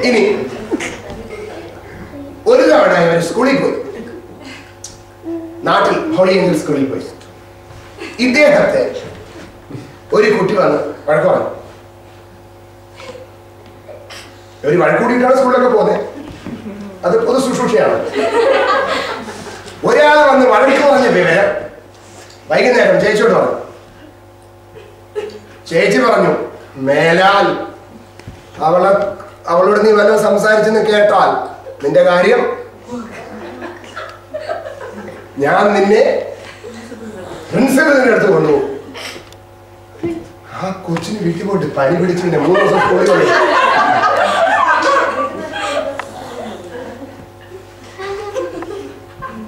ഇനി ഒരു തവണ ഇവർ സ്കൂളിൽ പോയി, നാട്ടിൽ ഹോളി ഏഞ്ചൽ സ്കൂളിൽ പോയി. ഇദ്ദേഹത്തെ ഒരു കുട്ടി വന്ന് വഴക്ക് പറഞ്ഞു. ഒരു വഴക്കൂടിയിട്ടാണ് സ്കൂളിലൊക്കെ പോകുന്നത്, അത് പൊതു ശുശ്രൂഷയാണ്. ഒരാളെ വന്ന് വഴക്ക് പറഞ്ഞ വിവരം വൈകുന്നേരം ചേച്ചിയോട് പറഞ്ഞു. ചേച്ചി പറഞ്ഞു, മേലാൽ അവളോട് നീ വല്ലതും സംസാരിച്ചെന്ന് കേട്ടാൽ നിന്റെ കാര്യം ഞാൻ നിന്നെ പ്രിൻസിപ്പലിന്റെ അടുത്ത് കൊണ്ടുപോകും. ആ കൊച്ചിന് വീട്ടിൽ പോയിട്ട് പനി പിടിച്ചിട്ടുണ്ട്, 3 ദിവസം സ്കൂളിൽ പോയി.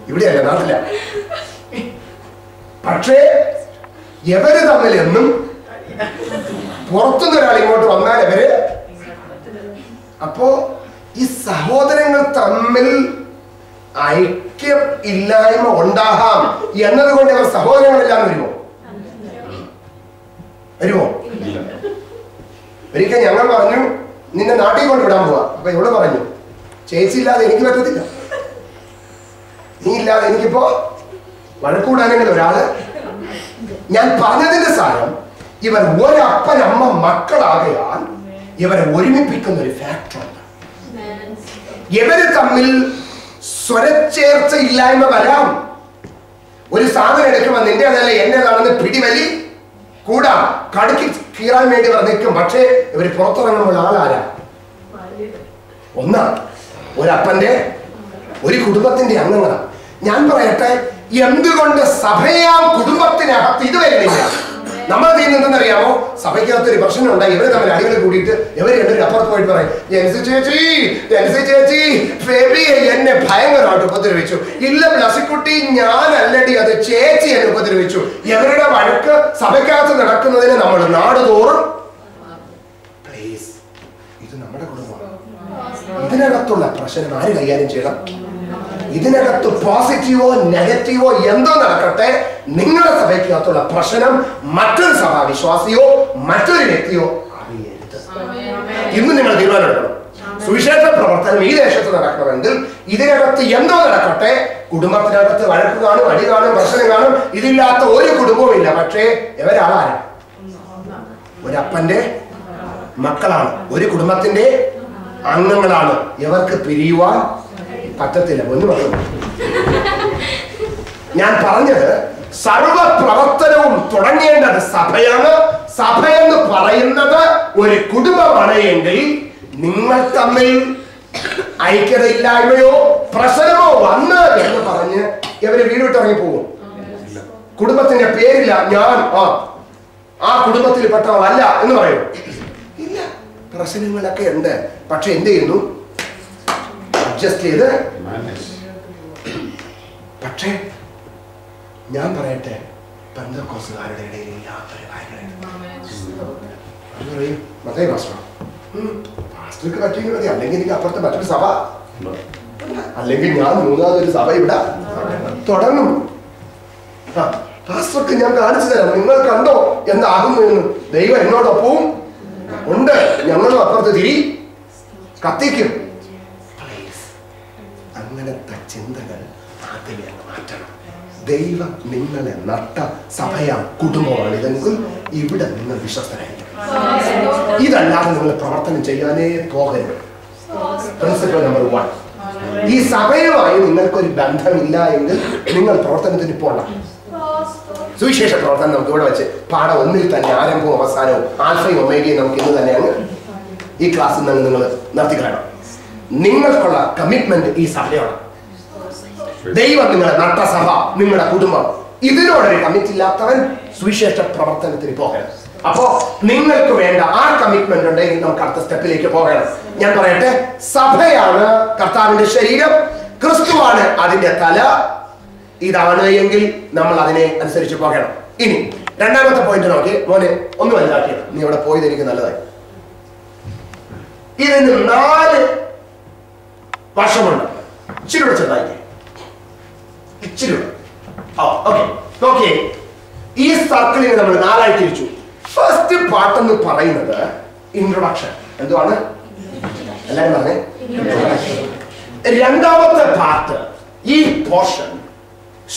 ഇവിടെയല്ല, നാട്ടില. പക്ഷേ എവര് തമ്മിൽ എന്നും പുറത്തുനിന്ന് ഒരാൾ ഇങ്ങോട്ട് വന്നാൽ എവര്, അപ്പോ ഈ സഹോദരങ്ങൾ തമ്മിൽ ഐക്യം ഇല്ലായ്മ ഉണ്ടാകാം എന്നതുകൊണ്ട് അവർ സഹോദരങ്ങളെല്ലാം വരുമോ? ഒരിക്കൽ ഞങ്ങൾ പറഞ്ഞു നിന്നെ നാട്ടിൽ കൊണ്ട് വിടാൻ പോവാ. അപ്പൊ ഇവിടെ പറഞ്ഞു, ചേച്ചി ഇല്ലാതെ എനിക്ക് പറ്റത്തില്ല, നീ ഇല്ലാതെ എനിക്കിപ്പോ വഴക്കൂടാനെങ്കിലും ഒരാള്. ഞാൻ പറഞ്ഞതിന്റെ സാരം, ഇവർ ഒരപ്പനമ്മ മക്കളാകയാൽ ഇവരെ ഒരുമിപ്പിക്കുന്ന ഒരു ഫാക്ടറുണ്ട്. ഇവര് തമ്മിൽ സ്വരച്ചേർച്ച ഇല്ലായ്മ വരാം. ഒരു സാധനം എടുക്കുമ്പോൾ നിന്റെ അതല്ല എന്റേതാണെന്ന് പിടിവലി കൂടാം, കടുക്കി കീറാൻ വേണ്ടി ഇവർ നിൽക്കും. പക്ഷേ ഇവര് പുറത്തിറങ്ങുമ്പോൾ ആളാരാ? ഒന്നാണ്, ഒരപ്പന്റെ ഒരു കുടുംബത്തിന്റെ അംഗങ്ങളാണ്. ഞാൻ പറയട്ടെ, എന്തുകൊണ്ട് സഭയാം കുടുംബത്തിനകത്ത് ഇത് വരുന്നില്ല? നമ്മൾ ചെയ്യുന്നതെന്നറിയാമോ? സഭയ്ക്കകത്ത് ഒരു പ്രശ്നം ഉണ്ടായി, ഇവര് തമ്മിൽ അടികൾ കൂടിയിട്ട് ഇവര് രണ്ടുപേരും അപ്പുറത്ത് പോയിട്ട് പറയും, ജെൻസി ചേച്ചി ഫെബിയെ എന്നെ ഭയങ്കരമായിട്ട് ഉപദ്രവിച്ചു. ഇല്ല ബ്ലസിക്കുട്ടി, ഞാനല്ലടി, അത് ചേച്ചി എന്നെ ഉപദ്രവിച്ചു. ഇവരുടെ വഴക്ക് സഭയ്ക്കകത്ത് നടക്കുന്നതിന് നമ്മൾ നാട് തോറും, പ്ലീസ്, ഇത് നമ്മുടെ കുടുംബമാണ്. ഇതിനകത്തുള്ള പ്രശ്നം ആര് കൈകാര്യം ചെയ്യണം? ഇതിനകത്ത് പോസിറ്റീവോ നെഗറ്റീവോ എന്തോ നടക്കട്ടെ, നിങ്ങളുടെ സഭയ്ക്കകത്തുള്ള പ്രശ്നം മറ്റൊരു സഭാ വിശ്വാസിയോ മറ്റൊരു വ്യക്തിയോ അറിയരുത്. ഇന്ന് നിങ്ങൾ തീരുമാനമെടുക്കണം. സുവിശേഷ പ്രവർത്തനം ഈ ദേശത്ത് നടക്കണമെങ്കിൽ ഇതിനകത്ത് എന്തോ നടക്കട്ടെ. കുടുംബത്തിനകത്ത് വഴക്ക് കാണും, അടി കാണും, പ്രശ്നം കാണും, ഇതില്ലാത്ത ഒരു കുടുംബവും ഇല്ല. പക്ഷേ ഇവരാളാരാ? ഒരപ്പന്റെ മക്കളാണ്, ഒരു കുടുംബത്തിന്റെ അംഗങ്ങളാണ്. ഇവർക്ക് പിരിയുവാൻ പറ്റത്തില്ല. ഒന്ന് പറഞ്ഞു, ഞാൻ പറഞ്ഞത് സർവ പ്രവർത്തനവും തുടങ്ങേണ്ടത് സഭയാണ്. സഭ എന്ന് പറയുന്നത് ഒരു കുടുംബമാണ് എങ്കിൽ നിങ്ങൾ തമ്മിൽ ഐക്യതയില്ലായ്മയോ പ്രശ്നമോ വന്ന് എന്ന് പറഞ്ഞ് ഇവര് വീട് വിട്ടിറങ്ങി പോകും. കുടുംബത്തിന്റെ പേരില്ല, ഞാൻ ആ കുടുംബത്തിൽ പെട്ടവളല്ല എന്ന് പറയും. ഇല്ല, പ്രശ്നങ്ങളൊക്കെ ഉണ്ട്. പക്ഷെ എന്ത് ചെയ്യുന്നു? അഡ്ജസ്റ്റ് ചെയ്ത്. പക്ഷേ ഞാൻ പറയട്ടെ, പെന്തക്കോസ്തുകാരുടെ ഇടയിൽ ഇല്ലാത്തൊരു പാസ്റ്റർക്ക് പറ്റിയെങ്കിൽ മതി, അല്ലെങ്കിൽ എനിക്ക് അപ്പുറത്തെ മറ്റൊരു സഭ, അല്ലെങ്കിൽ ഞാൻ 3ാമതൊരു സഭ ഇവിടെ തുടങ്ങും. പാസ്റ്റർക്ക് ഞാൻ കാണിച്ചു തരാം, നിങ്ങൾ കണ്ടോ എന്താകുന്നു എന്ന്. ദൈവം എന്നോടൊപ്പവും ഉണ്ട്, ഞങ്ങളും അപ്പുറത്ത് തിരി കത്തിക്കും. അങ്ങനത്തെ ചിന്തകൾ ആദ്യമേ മാറ്റണം. ദൈവം നിങ്ങളെ നട്ട സഭയാം കുടുംബമാണ് ഇതെങ്കിൽ ഇവിടെ നിങ്ങൾ വിശ്വസ്തരായിരിക്കും. ഇതല്ലാതെ നിങ്ങൾ പ്രവർത്തനം ചെയ്യാനേ പോകരുത്. പ്രിൻസിപ്പൽ നമ്പർ 1, ഈ സഭയുമായി നിങ്ങൾക്കൊരു ബന്ധമില്ല എങ്കിൽ നിങ്ങൾ പ്രവർത്തനത്തിന് പോകണം. സുവിശേഷ പ്രവർത്തനം നമുക്ക് ഇവിടെ വെച്ച് പാഠം 1 തന്നെ ആരംഭവും അവസാനവും ആൽഫയും ഒമേഗയും നമുക്ക് ഇന്ന് തന്നെയാണ് ഈ ക്ലാസ്സിൽ നിന്ന് നിങ്ങൾ നിർത്തിക്കളയണം. നിങ്ങൾക്കുള്ള കമ്മിറ്റ്മെന്റ് ഈ സഭയാണ്. ദൈവം നിങ്ങളെ നട്ട സഭ, നിങ്ങളുടെ കുടുംബം. ഇതിനോടൊരു കമ്മിറ്റ് ഇല്ലാത്തവൻ സുവിശേഷ പ്രവർത്തനത്തിന് പോകരുത്. അപ്പോ നിങ്ങൾക്ക് വേണ്ട ആ കമ്മിറ്റ്മെന്റ് ഉണ്ടെങ്കിൽ നമുക്ക് അടുത്ത സ്റ്റെപ്പിലേക്ക് പോകണം. ഞാൻ പറയട്ടെ, സഭയാണ് കർത്താവിന്റെ ശരീരം, ക്രിസ്തുവാണ് അതിന്റെ തല. ഇതാണ് എങ്കിൽ നമ്മൾ അതിനെ അനുസരിച്ച് പോകണം. ഇനി 2ാമത്തെ പോയിന്റ് നോക്കി. മോനെ ഒന്ന് വലുതാക്കിയത്, നീ അവിടെ പോയത് എനിക്ക് നല്ലതായി. ഇതിന് 4 വശമുണ്ട്. ഇച്ചിരി കൂടെ ചെറുതായി, ഇച്ചിരി ഓക്കെ. നോക്കിയേ, ഈ സർക്കിളിനെ നമ്മൾ 4ആയി തിരിച്ചു. ഫസ്റ്റ് പാർട്ട് എന്ന് പറയുന്നത് ഇൻട്രൊഡക്ഷൻ. എന്തുവാണ്? എല്ലാവരും പറഞ്ഞേ. രണ്ടാമത്തെ പാർട്ട് ഈ പോർഷൻ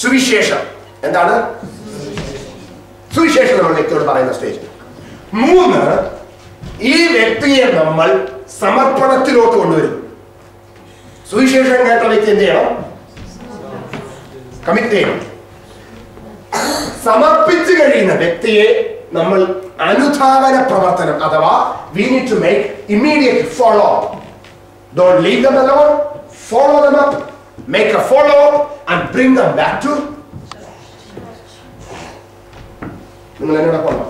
സുവിശേഷം. എന്താണ് സുവിശേഷം? നമ്മൾ വ്യക്തിയോട് പറയുന്ന സ്റ്റേജ്. 3, ഈ വ്യക്തിയെ നമ്മൾ സമർപ്പണത്തിലോട്ട് കൊണ്ടുവരും. സുവിശേഷം കേട്ട വ്യക്തി എന്ത് ചെയ്യണം? കമ്മിറ്റ് ചെയ്യണം. സമർപ്പിച്ചു കഴിയുന്ന വ്യക്തിയെ നമ്മൾ അനുധാവന പ്രവർത്തനം അഥവാ we need to make immediate follow. Don't leave them alone. Follow them up. Make a follow and bring them back to. നിങ്ങൾ എന്നോട് പോകണം.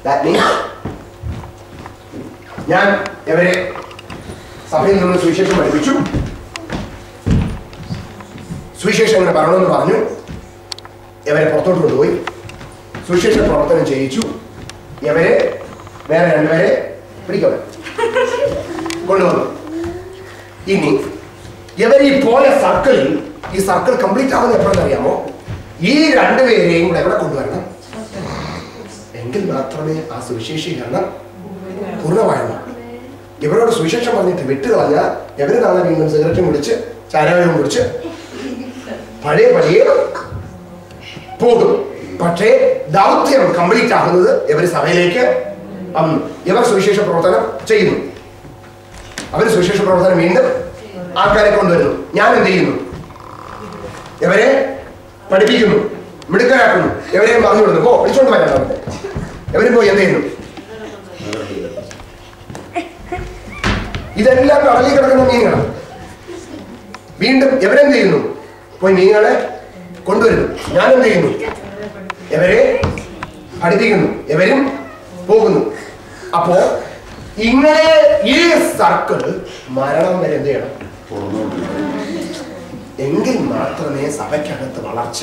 That means ഞാൻ ഇവരെ സഭയിൽ നിന്ന് സുവിശേഷം പഠിപ്പിച്ചു. സുവിശേഷം അങ്ങനെ പറയണമെന്ന് പറഞ്ഞു. ഇവരെ പുറത്തോട്ട് കൊണ്ടുപോയി സുവിശേഷ പ്രവർത്തനം ചെയ്യിച്ചു. ഇവരെ വേറെ 2 പേരെ പിടിക്കണം കൊണ്ടുവന്നു. ഇനി ഇവർ ഈ പോയ സർക്കിളിൽ ഈ സർക്കിൾ കംപ്ലീറ്റ് ആവുന്ന എപ്പോഴെന്ന് അറിയാമോ? ഈ 2 പേരെയും കൂടെ എവിടെ കൊണ്ടുവരണം? എങ്കിൽ മാത്രമേ ആ സുവിശേഷീകരണം പൂർണ്ണമായുള്ളൂ. ഇവരോട് സുവിശേഷം പറഞ്ഞിട്ട് വിട്ടുകളഞ്ഞാൽ ഇവര് നാളെ വീണ്ടും സിഗരറ്റും കുടിച്ച് ചാരായവും കുടിച്ച് പഴയ പോകും. പക്ഷേ ദൗത്യം കംപ്ലീറ്റ് ആകുന്നത് ഇവര് സഭയിലേക്ക് വന്നു. ഇവർ സുവിശേഷ പ്രവർത്തനം ചെയ്യുന്നു. അവർ സുവിശേഷ പ്രവർത്തനം വീണ്ടും ആൾക്കാരെ കൊണ്ടുവരുന്നു. ഞാൻ എന്ത് ചെയ്യുന്നു? ഇവരെ പഠിപ്പിക്കുന്നു, മിടുക്കരാക്കുന്നു. ഇവരെയും പറഞ്ഞു വിടുന്നു. വിളിച്ചോണ്ട് വരാം. ഇവരും പോയി എന്ത് ചെയ്യുന്നു? ഇതെല്ലാം കടലിൽ കിടക്കുന്ന മീനുകളാണ്. വീണ്ടും ഇവരെന്ത് ചെയ്യുന്നു? പോയി മീനുകളെ കൊണ്ടുവരുന്നു. ഞാൻ എന്ത് ചെയ്യുന്നു? ഇവരെ പഠിപ്പിക്കുന്നു. ഇവരും പോകുന്നു. അപ്പോ ഇങ്ങനെ ഈ സർക്കിൾ മരണം വരെ എന്ത് ചെയ്യണം? എങ്കിൽ മാത്രമേ സഭയ്ക്കകത്ത് വളർച്ച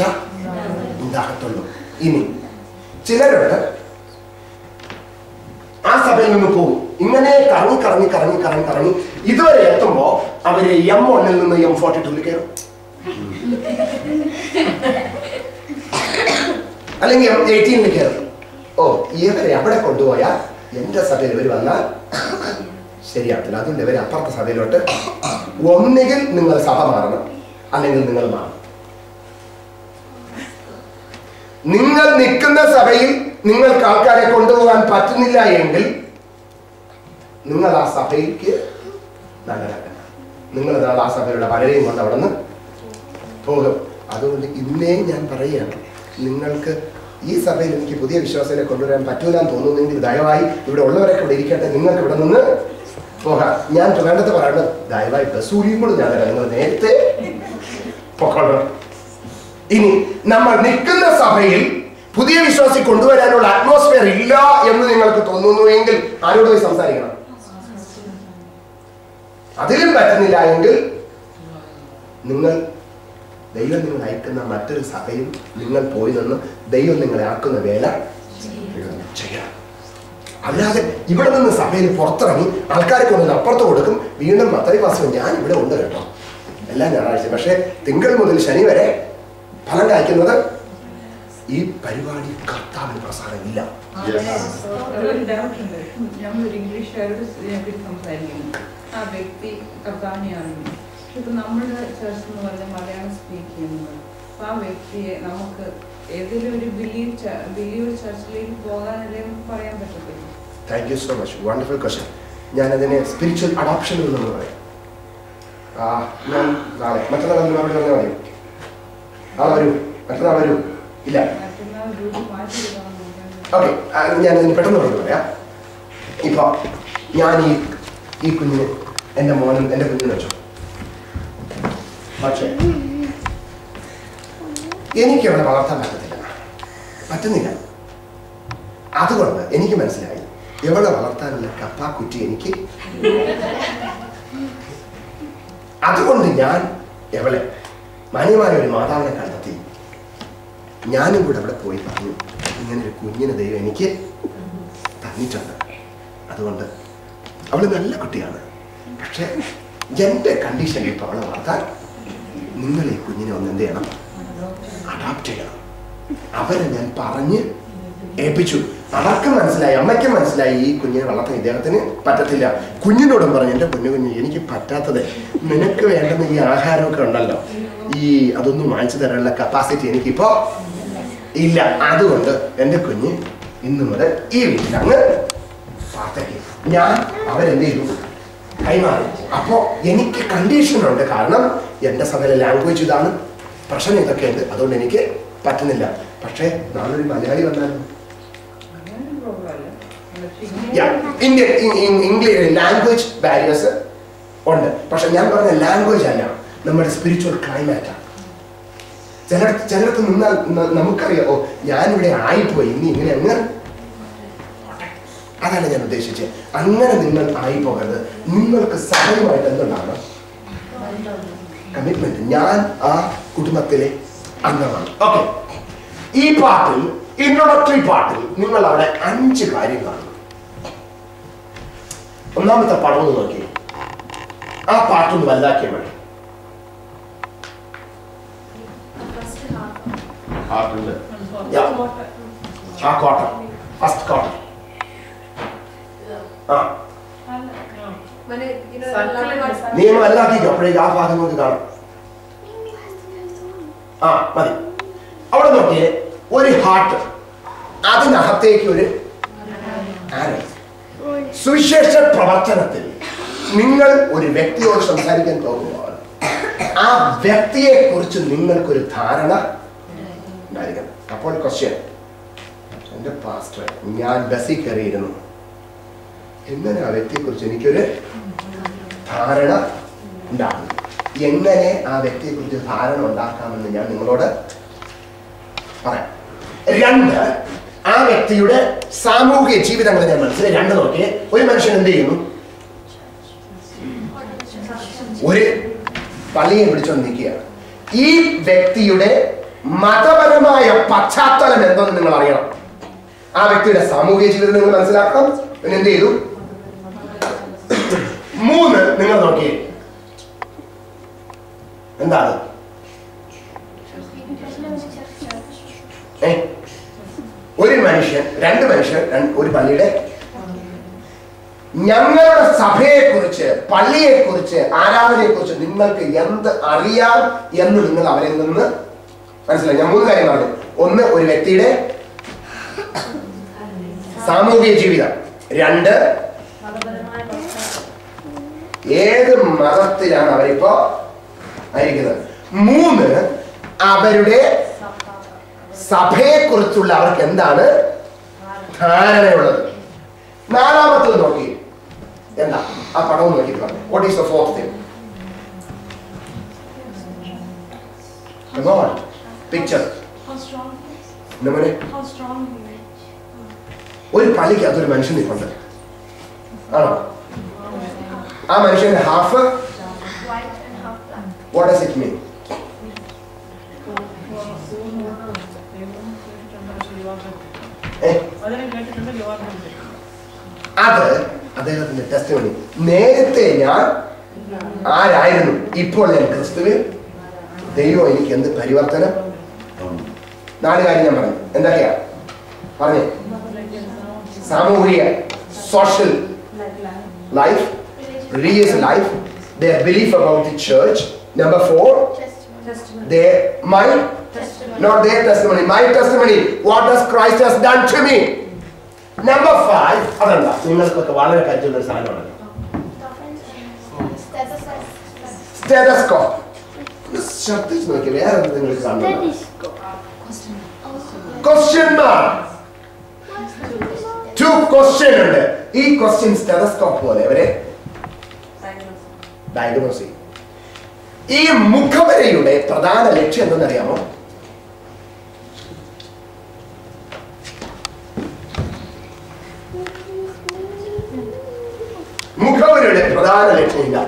ഉണ്ടാകത്തുള്ളൂ. ഇനി ചിലരുണ്ട് ആ സഭയിൽ നിന്ന് പോകും. ഇങ്ങനെ കറങ്ങി കറങ്ങി കറങ്ങി കറങ്ങി കറങ്ങി ഇതുവരെ എത്തുമ്പോ അവര് M1 നിന്ന് M42 കയറും, അല്ലെങ്കിൽ M18 കയറും. ഇവരെ അവിടെ കൊണ്ടുപോയാൽ എന്റെ സഭയിൽ ഇവർ വന്നാൽ ശരിയാകത്തില്ല. അതുകൊണ്ട് ഇവരെ അപ്പുറത്തെ സഭയിലോട്ട് ഒന്നുകിൽ നിങ്ങൾ സഭ മാറണം, അല്ലെങ്കിൽ നിങ്ങൾ മാറണം. നിങ്ങൾ നിൽക്കുന്ന സഭയിൽ നിങ്ങൾക്ക് ആൾക്കാരെ കൊണ്ടുപോകാൻ പറ്റുന്നില്ല എങ്കിൽ നിങ്ങൾ ആ സഭയ്ക്ക് നല്ലതാക്കണം. നിങ്ങൾ നാളെ ആ സഭയിലുള്ള പലരെയും കൊണ്ട് അവിടെ നിന്ന് പോകും. അതുകൊണ്ട് ഇന്നേ ഞാൻ പറയുകയാണ്, നിങ്ങൾക്ക് ഈ സഭയിൽ എനിക്ക് പുതിയ വിശ്വാസത്തെ കൊണ്ടുവരാൻ പറ്റൂലെന്ന് തോന്നുന്നെങ്കിൽ ദയവായി ഇവിടെ ഉള്ളവരൊക്കെ ഇവിടെ ഇരിക്കട്ടെ, നിങ്ങൾക്ക് ഇവിടെ നിന്ന് പോകാം. ഞാൻ വേണ്ടത് പറയേണ്ടത് ദയവായി ബസൂരിയും കൂടെ ഞാൻ തരാം. നിങ്ങൾ നേരത്തെ പൊക്കോളണം. ഇനി നമ്മൾ നിൽക്കുന്ന സഭയിൽ പുതിയ വിശ്വാസി കൊണ്ടുവരാനുള്ള അറ്റ്മോസ്ഫിയർ ഇല്ല എന്ന് നിങ്ങൾക്ക് തോന്നുന്നുവെങ്കിൽ ആരോട് പോയി സംസാരിക്കണം. അതിലും പറ്റുന്നില്ല എങ്കിൽ ദൈവം നിങ്ങൾ അയക്കുന്ന മറ്റൊരു സഭയും നിങ്ങൾ പോയി നിന്ന് ദൈവം നിങ്ങളെ ആക്കുന്ന വേല ചെയ്യണം. അല്ലാതെ ഇവിടെ നിന്ന് സഭയിൽ പുറത്തിറങ്ങി ആൾക്കാരെ കൊണ്ടുവന്ന് അപ്പുറത്ത് കൊടുക്കും. വീണ്ടും മത്തായി പാസ്റ്റർ ഞാൻ ഇവിടെ ഉണ്ട് കേട്ടോ എല്ലാ ഞായറാഴ്ച, പക്ഷെ തിങ്കൾ മുതൽ ശനി വരെ ഫലം കായ്ക്കുന്നത് ഈ പരിപാടി കർത്താവിന് പ്രസാദമില്ല. ആ വ്യക്തി കർത്താവിനെയാണ്. ഇപ്പൊ നമ്മുടെ ചർച്ച് എന്ന് പറഞ്ഞാൽ മലയാളം സ്പീക്ക് ചെയ്യുന്നത്. അപ്പൊ ആ വ്യക്തിയെ നമുക്ക് ഏതെങ്കിലും ഒരു ബിലീവ് ചർച്ചിലേക്ക് പോകാനല്ലേ പറയാൻ പറ്റത്തില്ല. Thank you so much, wonderful question. ഞാനതിനെ സ്പിരിച്വൽ അഡോപ്ഷൻ എന്ന് പറയും. ഞാൻ നാളെ മറ്റന്നാൾ മറുപടി പറഞ്ഞാൽ മതി. നാളെ വരൂ, മറ്റന്നാൾ വരൂ. ഇല്ല, ഓക്കെ, ഞാനതിന് പെട്ടെന്ന് പറഞ്ഞു പറയാം. ഇപ്പൊ ഞാൻ ഈ കുഞ്ഞിന് എൻ്റെ മോനും എൻ്റെ കുഞ്ഞിന് വെച്ചു, പക്ഷേ എനിക്ക് അവിടെ വളർത്താൻ പറ്റുന്നില്ല. അതുകൊണ്ട് എനിക്ക് മനസ്സിലായി എവിടെ വളർത്താനുള്ള കപ്പാക്കുറ്റി എനിക്ക്. അതുകൊണ്ട് ഞാൻ എവളെ മാന്യമായ ഒരു മാതാവിനെ കണ്ടെത്തി ഞാനും കൂടെ അവിടെ പോയി പറഞ്ഞു, ഇങ്ങനെ ഒരു കുഞ്ഞിന് ദൈവം എനിക്ക് തന്നിട്ടുണ്ട്. അതുകൊണ്ട് അവള് നല്ല കുട്ടിയാണ്, പക്ഷെ എൻ്റെ കണ്ടീഷനിൽ ഇപ്പോൾ അവളെ വളർത്താൻ നിങ്ങൾ ഈ കുഞ്ഞിനെ ഒന്ന് എന്ത് ചെയ്യണം, അഡാപ്റ്റ് ചെയ്യണം. അവരെ ഞാൻ പറഞ്ഞ് ഏൽപ്പിച്ചു. അവർക്ക് മനസ്സിലായി, അമ്മയ്ക്ക് മനസ്സിലായി ഈ കുഞ്ഞിനെ വളർത്താൻ ഇദ്ദേഹത്തിന് പറ്റത്തില്ല. കുഞ്ഞിനോടും പറഞ്ഞു, എൻ്റെ കുഞ്ഞു എനിക്ക് പറ്റാത്തത്, നിനക്ക് വേണ്ടുന്ന ഈ ആഹാരമൊക്കെ ഉണ്ടല്ലോ, ഈ അതൊന്നും വാങ്ങിച്ചു തരാനുള്ള കപ്പാസിറ്റി എനിക്കിപ്പോ ഇല്ല. അതുകൊണ്ട് എൻ്റെ കുഞ്ഞ് ഇന്ന് മുതൽ ഈ വീട്ടിൽ അങ്ങ് പ്രാർത്ഥിക്കും. ഞാൻ അവരെന്ത് ചെയ്തു? കൈമാറി. അപ്പോ എനിക്ക് കണ്ടീഷനുണ്ട്. കാരണം എൻ്റെ സഭയിലെ ലാംഗ്വേജ് ഇതാണ്, പ്രശ്നം ഇതൊക്കെ ഉണ്ട്, അതുകൊണ്ട് എനിക്ക് പറ്റുന്നില്ല. പക്ഷേ നാളൊരു മലയാളി വന്നാലും ഇന്ത്യൻ ഇംഗ്ലീഷ് ലാംഗ്വേജ് ബാരിയേഴ്സ് ഉണ്ട്. പക്ഷെ ഞാൻ പറഞ്ഞ ലാംഗ്വേജ് അല്ല, നമ്മുടെ സ്പിരിച്വൽ ക്ലൈമാറ്റാണ്. ചിലർക്ക് നിന്നാൽ നമുക്കറിയാം, ഓ ഞാനിവിടെ ആയിപ്പോയി, ഇനി ഇങ്ങനെ അങ്ങ്. അതാണ് ഞാൻ ഉദ്ദേശിച്ചത്. അങ്ങനെ നിങ്ങൾ ആയിപ്പോകരുത്. നിങ്ങൾക്ക് സഹജമായിട്ട് എന്തുണ്ടാകണം? കമ്മിറ്റ്മെന്റ്. ഞാൻ ആ കുടുംബത്തിലെ അംഗമാണ്. ഓക്കെ, ഈ പാട്ടിൽ, ഇൻട്രോഡക്ടറി പാട്ടിൽ നിങ്ങൾ അവിടെ 5 കാര്യം കാണുന്നു. ഒന്നാമത്തെ പടം നോക്കി, ആ പാട്ടൊന്ന് വലുതാക്കിയ മതി. ആ ക്വാർട്ടർ, ഫസ്റ്റ് ക്വാർട്ടർ. നിയമം വലുതാക്കിക്കോ, അപ്പോഴേക്ക് ആ ഭാഗം നോക്കി കാണാം. ആ മതി. അവിടെ നോക്കിയേ, ഒരു ഹാർട്ട്, അതിനകത്തേക്ക് ഒരു ആരോ. സുവിശേഷ പ്രവർത്തനത്തിൽ നിങ്ങൾ ഒരു വ്യക്തിയോട് സംസാരിക്കാൻ പോകുമ്പോൾ ആ വ്യക്തിയെ കുറിച്ച് നിങ്ങൾക്കൊരു ധാരണ ഉണ്ടായിരിക്കണം. അപ്പോൾ ക്വസ്റ്റ്യൻ, എൻ്റെ പാസ്റ്റർ, ഞാൻ ബസ്സിൽ കയറിയിരുന്നു, എങ്ങനെ ആ വ്യക്തിയെ കുറിച്ച് എനിക്കൊരു ധാരണ ഉണ്ടാകും? എങ്ങനെ ആ വ്യക്തിയെ കുറിച്ച് ധാരണ ഉണ്ടാക്കാമെന്ന് ഞാൻ നിങ്ങളോട് പറയാം. 2, ആ വ്യക്തിയുടെ സാമൂഹിക ജീവിതങ്ങൾ ഞാൻ മനസ്സിലായി. 2 നോക്കിയേ, ഒരു മനുഷ്യൻ എന്ത് ചെയ്യുന്നു? ഒരു പള്ളിയെ പിടിച്ചോണ്ട് നിൽക്കുകയാണ്. ഈ വ്യക്തിയുടെ മതപരമായ പശ്ചാത്തലം എന്തെന്ന് നിങ്ങൾ അറിയണം. ആ വ്യക്തിയുടെ സാമൂഹിക ജീവിതം നിങ്ങൾ മനസ്സിലാക്കണം. പിന്നെ എന്ത് ചെയ്തു? 3 നിങ്ങൾ നോക്കിയേ, എന്താണ്? ഒരു മനുഷ്യൻ, 2 മനുഷ്യർ ഒരു പള്ളിയുടെ, ഞങ്ങളുടെ സഭയെ കുറിച്ച്, പള്ളിയെ കുറിച്ച്, ആരാധനയെ കുറിച്ച് നിങ്ങൾക്ക് എന്ത് അറിയാം എന്ന് നിങ്ങൾ അവരിൽ നിന്ന് മനസ്സിലായി. ഞാൻ 3 കാര്യം പറഞ്ഞു. 1, ഒരു വ്യക്തിയുടെ സാമൂഹിക ജീവിതം. 2, ഏത് മതത്തിലാണ് അവരിപ്പോ ആയിരിക്കുന്നത്. 3, അവരുടെ സഭയെ കുറിച്ചുള്ള അവർക്ക് എന്താണ് ധാരണയുള്ളത്. 4-മത്തത് നോക്കി, എന്താ ആ പടവും നോക്കിയിട്ട് പറഞ്ഞു. What is the 4th thing? Picture. ഒരു പള്ളിക്ക് അതൊരു മനുഷ്യൻ നിൽപ്പുണ്ട്, ആണോ? ആ മനുഷ്യന്റെ half, what does it mean? അത് അദ്ദേഹത്തിന്റെ ടെസ്റ്റിമണി. നേരത്തെ ഞാൻ ആരായിരുന്നു, ഇപ്പോൾ ഞാൻ ക്രിസ്തുവിൽ, ദൈവം എനിക്ക് എന്ത് പരിവർത്തനം. 4 കാര്യം ഞാൻ പറഞ്ഞു. എന്തൊക്കെയാ പറഞ്ഞേ? സാമൂഹിക, social life, religious life, their belief about the church. Number 4, my testimony. Not their testimony, my testimony. What does Christ has done to me? Number 5, അതല്ല, നിങ്ങൾക്കൊക്കെ വളരെ കരുതുന്ന ഒരു സാധനമാണ് സ്റ്റെതസ്കോപ്പ്. ശ്രദ്ധിച്ചു നോക്കി, വേറെ നിങ്ങൾ കാണുന്നത് ക്വസ്റ്റ്യൻ മാർക്ക്. 2 ക്വസ്റ്റ്യൻ ഉണ്ട്. ഈ ക്വസ്റ്റ്യൻ സ്റ്റെതസ്കോപ്പ് പോലെ അവരെ ഡയഗ്നോസ് ചെയ്യും. ഈ മുഖവരയുടെ പ്രധാന ലക്ഷ്യം എന്തെന്നറിയാമോ? മുഖവരയുടെ പ്രധാന ലക്ഷ്യം ഇല്ല.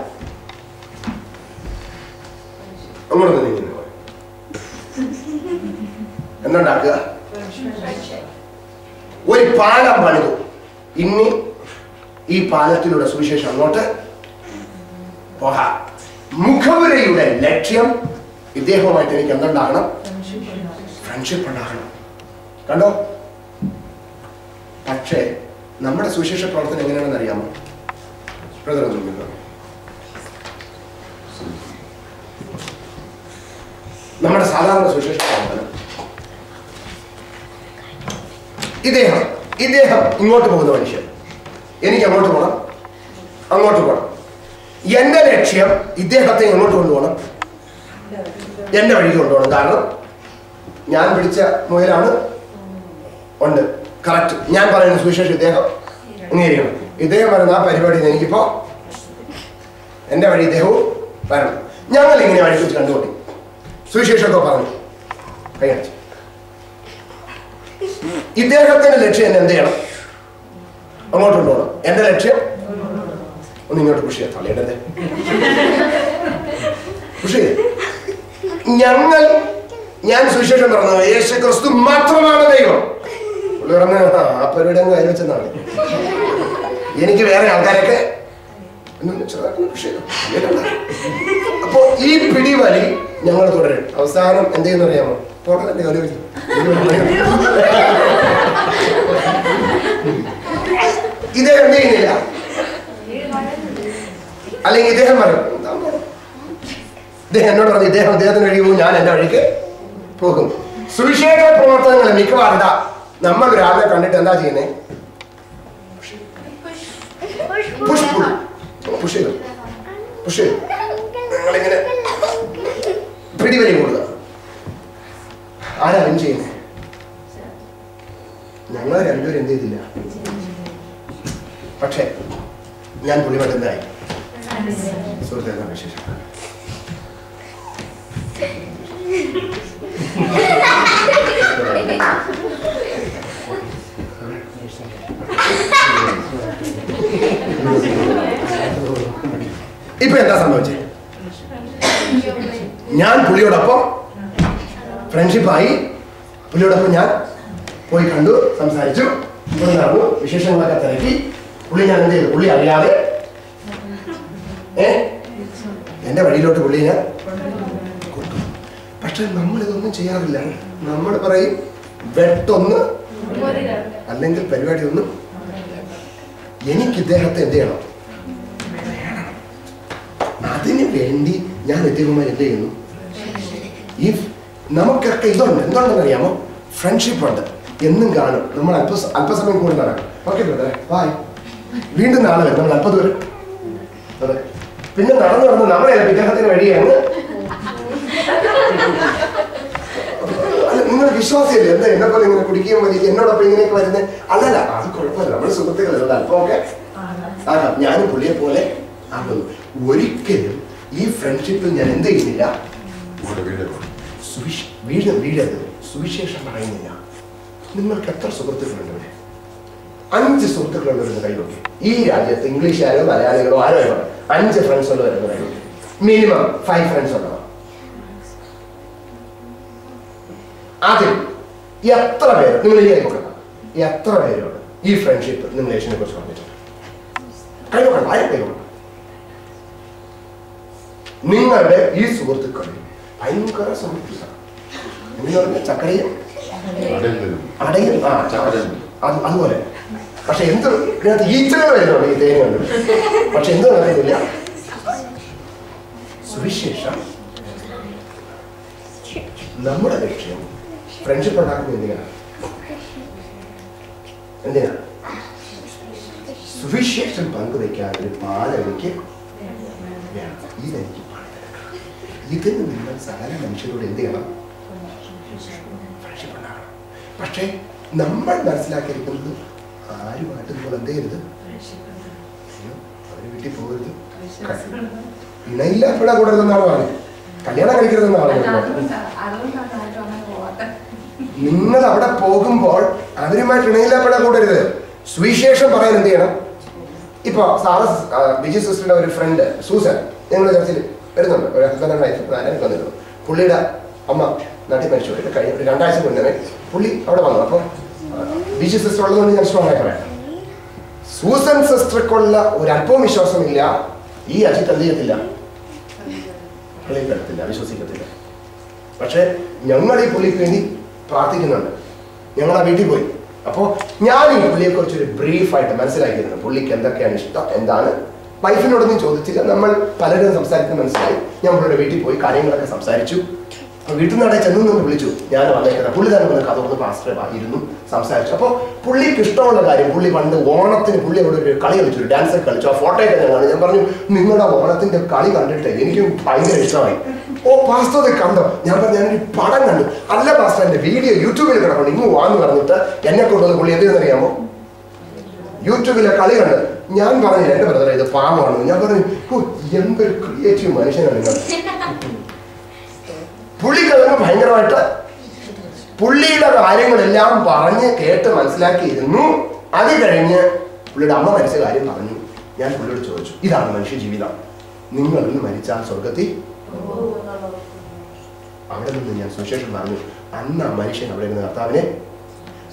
അങ്ങോട്ട് നീങ്ങുന്നു. എന്തുണ്ടാക്കുക? ഒരു പാലം പണിതു. ഇനി ഈ പാലത്തിലൂടെ സുവിശേഷം അങ്ങോട്ട് പോകാം. മുഖവരയുടെ ലക്ഷ്യം, ഇദ്ദേഹവുമായിട്ട് എനിക്ക് എന്തുണ്ടാകണം? ഫ്രണ്ട്ഷിപ്പ് ഉണ്ടാകണം. കണ്ടോ? പക്ഷേ നമ്മുടെ സുവിശേഷ പ്രവർത്തനം എങ്ങനെയാണെന്ന് അറിയാമോ? നമ്മുടെ സാധാരണ സുവിശേഷ പ്രവർത്തനം, ഇദ്ദേഹം ഇങ്ങോട്ട് പോകുന്ന മനുഷ്യൻ, എനിക്ക് അങ്ങോട്ട് പോകണം, അങ്ങോട്ട് പോകണം. എന്റെ ലക്ഷ്യം ഇദ്ദേഹത്തെ എങ്ങോട്ട് കൊണ്ടുപോകണം? എന്റെ വഴിക്ക് കൊണ്ടുപോകണം. കാരണം ഞാൻ പിടിച്ച മുയലാണ് ഉണ്ട്. കറക്റ്റ്. ഞാൻ പറയുന്ന സുവിശേഷം ഇദ്ദേഹം അംഗീകരിക്കണം. ഇദ്ദേഹം പറയുന്ന ആ പരിപാടിയിൽ എനിക്കിപ്പോ എന്റെ വഴി ഇദ്ദേഹവും വരണം. ഞങ്ങൾ ഇങ്ങനെ വഴി വെച്ച് കണ്ടുകൊണ്ടി സുവിശേഷമൊക്കെ പറഞ്ഞു കൈയടിച്ചു. ഇദ്ദേഹത്തിന്റെ ലക്ഷ്യം എന്നെ എന്ത് ചെയ്യണം? അങ്ങോട്ട് കൊണ്ടുപോകണം. എന്റെ ലക്ഷ്യം ഒന്ന് ഇങ്ങോട്ട് പുഷ് ചെയ്യാം. തള്ളിയിടല്ലേ, പുഷ് ചെയ്യ. ഞാൻ സുവിശേഷം പറഞ്ഞത് യേശു ക്രിസ്തു മാത്രമാണ് ദൈവം. പറഞ്ഞ ആ പരിപാടി അങ്ങ് കയ്യിൽ വെച്ചെന്നാണ്. എനിക്ക് വേറെ ആൾക്കാരൊക്കെ അപ്പോ ഈ പിടിവലി ഞങ്ങൾ തുടരും. അവസാനം എന്ത് ചെയ്യുന്ന അറിയാമോ? പോട്ടെ ആലോചിച്ചു. ഇദ്ദേഹം എന്ത് ചെയ്യുന്നില്ല, അല്ലെങ്കിൽ ഇദ്ദേഹം പറയും, ഇദ്ദേഹം എന്നോട് പറഞ്ഞു ഇദ്ദേഹത്തിന് വഴി പോകും, ഞാൻ എന്റെ വഴിക്ക് പോകും. സുവിശേഷ പ്രവർത്തനങ്ങൾ മിക്കവാറും നമ്മൾ ഒരാളെ കണ്ടിട്ട് എന്താ ചെയ്യുന്നേ? പുഷ് ചെയ്തു ഞങ്ങളിങ്ങനെ പിടിവലി കൂടുക. ആരാ അവൻ ചെയ്യുന്നേ? ഞങ്ങൾ രണ്ടുപേരും എന്ത് ചെയ്തില്ല. പക്ഷേ ഞാൻ പുള്ളിമായിട്ട് എന്തായി? സുഹൃത്തുക്കളെ വിശേഷം ഇപ്പൊ എന്താ സംഭവിച്ചേ? ഞാൻ പുള്ളിയോടൊപ്പം ഫ്രണ്ട്ഷിപ്പായി. പുള്ളിയോടൊപ്പം ഞാൻ പോയി കണ്ടു, സംസാരിച്ചു, നടന്നു, വിശേഷങ്ങളൊക്കെ തിരക്കി. പുള്ളി ഞാൻ എന്ത് ചെയ്തു? പുള്ളി അറിയാതെ എന്റെ വഴിയിലോട്ട് പുള്ളി ഞാൻ കൊണ്ടു. പക്ഷെ നമ്മൾ ഇതൊന്നും ചെയ്യാറില്ല. നമ്മൾ പറയും വെട്ടൊന്ന് അല്ലെങ്കിൽ പരിപാടി ഒന്നും. എനിക്ക് ഇദ്ദേഹത്തെ എന്ത് ചെയ്യണം? അതിനു വേണ്ടി ഞാൻ ഇദ്ദേഹവുമായി എന്ത് ചെയ്യുന്നു? ഈ നമുക്കൊക്കെ ഇതുണ്ട്. എന്തുകൊണ്ടെന്ന് അറിയാമോ? ഫ്രണ്ട്ഷിപ്പ് ഉണ്ട്. എന്നും കാണും. നമ്മൾ അല്പസമയം കൂടി നടക്കും. ഓക്കെ ബ്രദറെ ബായ്. വീണ്ടും നാളെ വരും. നമ്മൾ അല്പം ദൂരം അതെ. പിന്നെ നടന്നു നമ്മളെ ഇദ്ദേഹത്തിന് വഴിയാണ്. നിങ്ങൾ വിശ്വാസിയല്ലേ? എന്താ എന്നെ പോലെ ഇങ്ങനെ കുടിക്കുകയും വലിയ എന്നോടൊപ്പം ഇങ്ങനെയൊക്കെ വരുന്നത്? അല്ലല്ല, അത് കുഴപ്പമില്ല. നമ്മുടെ സുഹൃത്തുക്കളല്ല. അല്പം ഒക്കെ ആകാം. ഞാനും പുള്ളിയെ പോലെ ആകുന്നു. ഒരിക്കലും ഈ ഫ്രണ്ട്ഷിപ്പിൽ ഞാൻ എന്ത് ചെയ്യുന്നില്ല? വീഴരുത്. സുവിശേഷം പറയുന്നില്ല. നിങ്ങൾക്ക് എത്ര സുഹൃത്തുക്കളുണ്ട് ഇവിടെ? 5 സുഹൃത്തുക്കളുള്ളവരുന്ന് കൈവയ്ക്കും. ഈ രാജ്യത്ത് ഇംഗ്ലീഷുകാരോ മലയാളികളോ ആരോ 5 ഫ്രണ്ട്സ് ഉള്ളവരുന്ന് കൈവയ്ക്കും. മിനിമം 5 ഫ്രണ്ട്സ് ഉള്ളവർ. അതിൽ എത്ര പേര് നിങ്ങൾ ഈ കൈവക്കണം? എത്ര പേരോട് ഈ ഫ്രണ്ട്ഷിപ്പ് നിങ്ങൾ യേശുവിനെ കുറിച്ച് പറഞ്ഞിട്ടുണ്ട്? കൈവക്കണം. ആരും കൈവക്കണം. നിങ്ങളുടെ ഈ സുഹൃത്തുക്കളിൽ ഭയങ്കര സുഹൃത്തുക്കളാണ്. ചക്കരയും അടയും അതുപോലെ. പക്ഷെ എന്ത് ഇതിനകത്ത് ഈച്ചകൾ വരുന്നുണ്ട് ഈ തേങ്ങ കൊണ്ട്. പക്ഷെ എന്ത് നടക്കുന്നില്ല. സുവിശേഷം നമ്മുടെ ലക്ഷ്യം ഫ്രണ്ട്ഷിപ്പ് ഉണ്ടാക്കുന്നത് എന്തിനാ? സുവിശേഷം പങ്കുവയ്ക്കാൻ ഒരു പാലം എനിക്ക് വേണം. ഇതെനിക്ക് ഇതിന് നിങ്ങൾ സകല മനുഷ്യരോട് എന്ത് ചെയ്യണം? ഫ്രണ്ട്ഷിപ്പ് ഉണ്ടാകണം. പക്ഷേ നമ്മൾ മനസ്സിലാക്കിയിരിക്കുന്നത് ആരുമായിട്ട് നിങ്ങൾ എന്ത് ചെയ്യരുത്? അവര് വീട്ടിൽ പോകരുത്, ഇണയില്ലാപ്പെടാ കൂടരുതെന്നാണ് പറഞ്ഞത്. കല്യാണം കഴിക്കരുതെന്നാണ് പറഞ്ഞത്. നിങ്ങൾ അവിടെ പോകുമ്പോൾ അവരുമായിട്ട് ഇണയില്ലാപ്പെടാ കൂടരുത്. സുവിശേഷം പറയാൻ എന്ത് ചെയ്യണം? ഇപ്പൊ സാറ് ബിജി സിസ്റ്ററുടെ ഒരു ഫ്രണ്ട് സൂസൻ ഞങ്ങളുടെ ചർച്ചയിൽ വരുന്നുണ്ട്. ഒരു ഹസ്ബൻഡ് വൈഫ് വന്നിരുന്നു. പുള്ളിയുടെ അമ്മ നാട്ടിൽ മരിച്ചു പോയിട്ട് കഴിഞ്ഞ ഒരു 2 ആഴ്ച മുന്നേ പുള്ളി അവിടെ വന്നു. അപ്പോൾ ബിജി സിസ്റ്റർ ഉള്ളതുകൊണ്ട് ഞാൻ സ്ട്രോങ് ആയി പറയാം. സൂസൻ സിസ്റ്റർക്കുള്ള ഒരല്പവും വിശ്വാസമില്ല. ഈ അജിത്ത് എന്ത് ചെയ്യത്തില്ല? പുള്ളിപ്പെടുത്തില്ല, വിശ്വസിക്കത്തില്ല. പക്ഷെ ഞങ്ങൾ ഈ പുള്ളിക്ക് വേണ്ടി പ്രാർത്ഥിക്കുന്നുണ്ട്. ഞങ്ങൾ ആ വീട്ടിൽ പോയി അപ്പോൾ ഞാൻ ഈ പുള്ളിയെക്കുറിച്ച് ഒരു ബ്രീഫായിട്ട് മനസ്സിലാക്കിയിരുന്നു. പുള്ളിക്ക് എന്തൊക്കെയാണ് ഇഷ്ടം, എന്താണ്. വൈഫിനോടൊന്നും ചോദിച്ചില്ല, നമ്മൾ പലരും സംസാരിക്കുന്നത് മനസ്സിലായി. ഞാൻ പുള്ളിയുടെ വീട്ടിൽ പോയി കാര്യങ്ങളൊക്കെ സംസാരിച്ചു. വീട്ടിൽ നിന്നവിടെ ചെന്നു വിളിച്ചു, ഞാൻ വന്നേക്കുന്നത്. പുള്ളി തന്നെ വന്ന് കഥ ഒന്ന് പാസ്റ്റർ ഇരുന്നു സംസാരിച്ചു. അപ്പോൾ പുള്ളിക്ക് ഇഷ്ടമുള്ള കാര്യം, പുള്ളി പണ്ട് ഓണത്തിന് പുള്ളി അവിടെ ഒരു കളി കളിച്ചു, ഒരു ഡാൻസ് കളിച്ചു. ആ ഫോട്ടോയൊക്കെ ഞാൻ കാണും. ഞാൻ പറഞ്ഞു, നിങ്ങളുടെ ഓണത്തിന്റെ കളി കണ്ടിട്ട് എനിക്ക് ഭയങ്കര ഇഷ്ടമായി. ഓ പാസ്റ്റർ അത് കണ്ടോ? ഞാൻ പറഞ്ഞു, ഞാനൊരു പടം കണ്ടു. അല്ല പാസ്റ്റർ, എൻ്റെ വീഡിയോ യൂട്യൂബിൽ കിടക്കണം, ഇങ്ങ് വാന്ന് പറഞ്ഞിട്ട് എന്നെ കൊണ്ടുവന്ന് പുള്ളി എന്തെന്നറിയാമോ, യൂട്യൂബിലെ കളി കണ്ട്. ഞാൻ പറഞ്ഞു, എൻ്റെ ബ്രദറെ ഇത് പാവമാണെന്ന്. ഞാൻ പറഞ്ഞു, ഓ എന്തൊരു ക്രിയേറ്റീവ് മനുഷ്യനാണ് നിങ്ങൾ. പുള്ളിക്കതങ്ങ് ഭയങ്കരമായിട്ട് പുള്ളിയുടെ കാര്യങ്ങളെല്ലാം പറഞ്ഞ് കേട്ട് മനസ്സിലാക്കിയിരുന്നു. അത് കഴിഞ്ഞ് പുള്ളിയുടെ അമ്മ മരിച്ച കാര്യം പറഞ്ഞു. ഞാൻ പുള്ളിയോട് ചോദിച്ചു, ഇതാണ് മനുഷ്യ ജീവിതം, നിങ്ങൾ ഇന്ന് മരിച്ചാൽ സ്വർഗത്തിൽ. അവിടെ നിന്ന് ഞാൻ സുവിശേഷം പറഞ്ഞു. അന്ന് ആ മനുഷ്യൻ അവിടെ ഇരുന്ന് കർത്താവിനെ.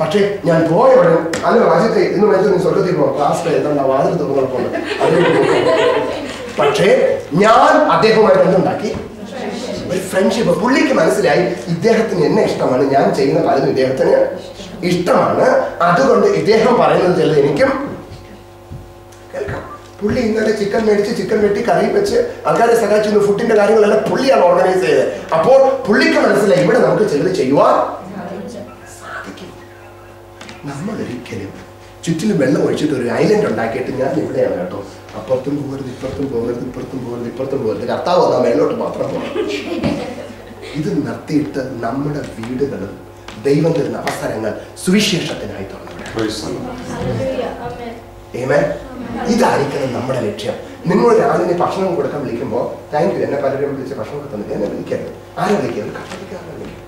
പക്ഷേ ഞാൻ പോയവിടെ, അല്ല രാജ്യത്തെ ഇന്ന് മനുഷ്യൻ സ്വർഗത്തിൽ പോകും, ക്ലാസ് എഴുതണ്ട, വാതിൽ തുറന്നപ്പോൾ. പക്ഷേ ഞാൻ അദ്ദേഹവുമായിട്ട് എന്തുണ്ടാക്കി, ഒരു ഫ്രണ്ട്ഷിപ്പ്. പുള്ളിക്ക് മനസ്സിലായി ഇദ്ദേഹത്തിന് എന്നെ ഇഷ്ടമാണ്, ഞാൻ ചെയ്യുന്ന പലതും ഇദ്ദേഹത്തിന് ഇഷ്ടമാണ്. അതുകൊണ്ട് ഇദ്ദേഹം പറയുന്നത് ചിലത് എനിക്കും കേൾക്കാം. പുള്ളി ഇന്നലെ ചിക്കൻ മേടിച്ച് ചിക്കൻ വെട്ടി കറി വെച്ച് ആൾക്കാരെ സഹായിച്ചു. ഫുഡിന്റെ കാര്യങ്ങളെല്ലാം പുള്ളിയാണ് ഓർഗനൈസ് ചെയ്തത്. അപ്പോൾ പുള്ളിക്ക് മനസ്സിലായി ഇവിടെ നമുക്ക് ചിലത് ചെയ്യുവാൻ സാധിക്കും. നമ്മളൊരിക്കലും ചുറ്റിലും വെള്ളം ഒഴിച്ചിട്ട് ഒരു ഐലൻഡ് ഉണ്ടാക്കിയിട്ട് ഞാൻ ഇവിടെയാണ് കേട്ടോ, അപ്പുറത്തും പോകരുത്, ഇപ്പുറത്തും പോകരുത്, ഇപ്പുറത്തും പോകരുത്, ഇപ്പുറത്തും പോകരുത്, കർത്താവ് വന്നാൽ മേലോട്ട് മാത്രം പോകണം. ഇത് നിർത്തിയിട്ട് നമ്മുടെ വീടുകളും ദൈവം തരുന്ന അവസരങ്ങൾ സുവിശേഷത്തിനായി തുറന്നു. ഇതായിരിക്കണം നമ്മുടെ ലക്ഷ്യം. നിങ്ങൾ രാവിലെ ഭക്ഷണം കൊടുക്കാൻ വിളിക്കുമ്പോൾ താങ്ക് യു, എന്നെ പലരും വിളിച്ച് ഭക്ഷണം തന്നിട്ട് എന്നെ വിളിക്കരുത്. ആരെ വിളിക്കുക? ഒരു കഷ്ടക്കാരനെ വിളിക്കുക,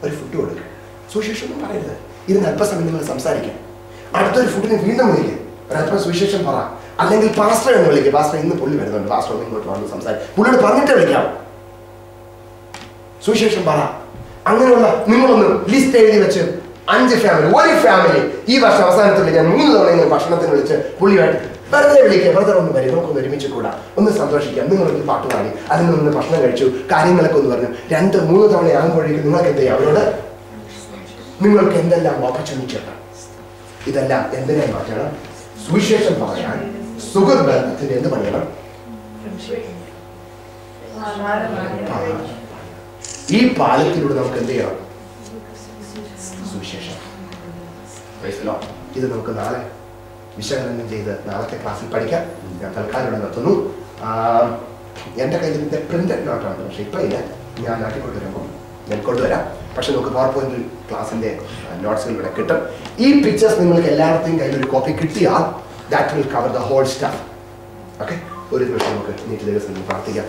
ഒരു ഫുഡ് കൊടുക്കുക. സുവിശേഷം ഒന്നും പറയരുത്. ഇരുന്ന് അല്പസമയം നിങ്ങൾ സംസാരിക്കാം. അടുത്തൊരു ഫുഡിന് വീണ്ടും വിളിക്കുക, ഒരല്പം സുവിശേഷം പറ. അല്ലെങ്കിൽ പാസ്റ്റർ എന്ന് വിളിക്കുക, പാസ്റ്റർ ഇന്ന് പുള്ളി വരുന്നുണ്ട്, പാസ്റ്റർ ഒന്ന് ഇങ്ങോട്ട് വന്ന് സംസാരിക്കും. പുള്ളിയോട് പറഞ്ഞിട്ട് വിളിക്കാം, സുവിശേഷം പറ. അങ്ങനെയുള്ള നിങ്ങളൊന്ന് ലിസ്റ്റ് എഴുതി വെച്ച് 5 ഫാമിലി, ഒരു ഫാമിലി ഈ വർഷം അവസാനത്തിൽ ഞാൻ 3 തവണ ഇങ്ങനെ ഭക്ഷണത്തിന് വിളിച്ച് പുള്ളിയായിട്ട് വെറുതെ വിളിക്കുക, വെറുതെ ഒന്ന് വരും, നമുക്കൊന്ന് ഒരുമിച്ച് കൂടാ, ഒന്ന് സന്തോഷിക്കാം. നിങ്ങളൊന്ന് പാട്ട് പാടി, അതിൽ നിന്ന് ഭക്ഷണം കഴിച്ചു, കാര്യങ്ങളൊക്കെ ഒന്ന് പറഞ്ഞു. 2-3 തവണ ആകുമ്പോഴേക്കും നിങ്ങൾക്ക് എന്ത് ചെയ്യാം, അവരോട് നിങ്ങൾക്ക് എന്തെല്ലാം ഓപ്പർച്യൂണിറ്റിയുണ്ട്. ഇതെല്ലാം എന്തിനായി മാറ്റണം? സുവിശേഷം പറയാൻ സുഹൃത്ത് ബന്ധത്തിന്റെ എന്ത് പണിയണം? ഈ പാലത്തിലൂടെ നമുക്ക് എന്ത് ചെയ്യണം? സുവിശേഷം. ഇത് നമുക്ക് നാളെ വിശകലനം ചെയ്ത് നാളത്തെ ക്ലാസ്സിൽ പഠിക്കാം. ഞാൻ തൽക്കാലം ഇവിടെ നിർത്തുന്നു. എൻ്റെ കയ്യിൽ ഇതിൻ്റെ പ്രിന്റഡ് നോട്ടാണ്, പക്ഷെ ഇപ്പം ഇല്ല. ഞാൻ നാട്ടിൽ കൊണ്ടുവരുമ്പോൾ ഞാൻ കൊണ്ടുവരാം. പക്ഷെ നമുക്ക് പവർ പോയിന്റ് ക്ലാസ്സിൻ്റെ നോട്ട്സുകൾ ഇവിടെ കിട്ടും. ഈ പിക്ചേഴ്സ് നിങ്ങൾക്ക് എല്ലായിടത്തെയും കയ്യിൽ ഒരു കോപ്പി കിട്ടിയാൽ that will cover the whole stuff. Okay? ഒരു നിമിഷം നമുക്ക് നീറ്റ് ദിവസം പ്രാർത്ഥിക്കാം.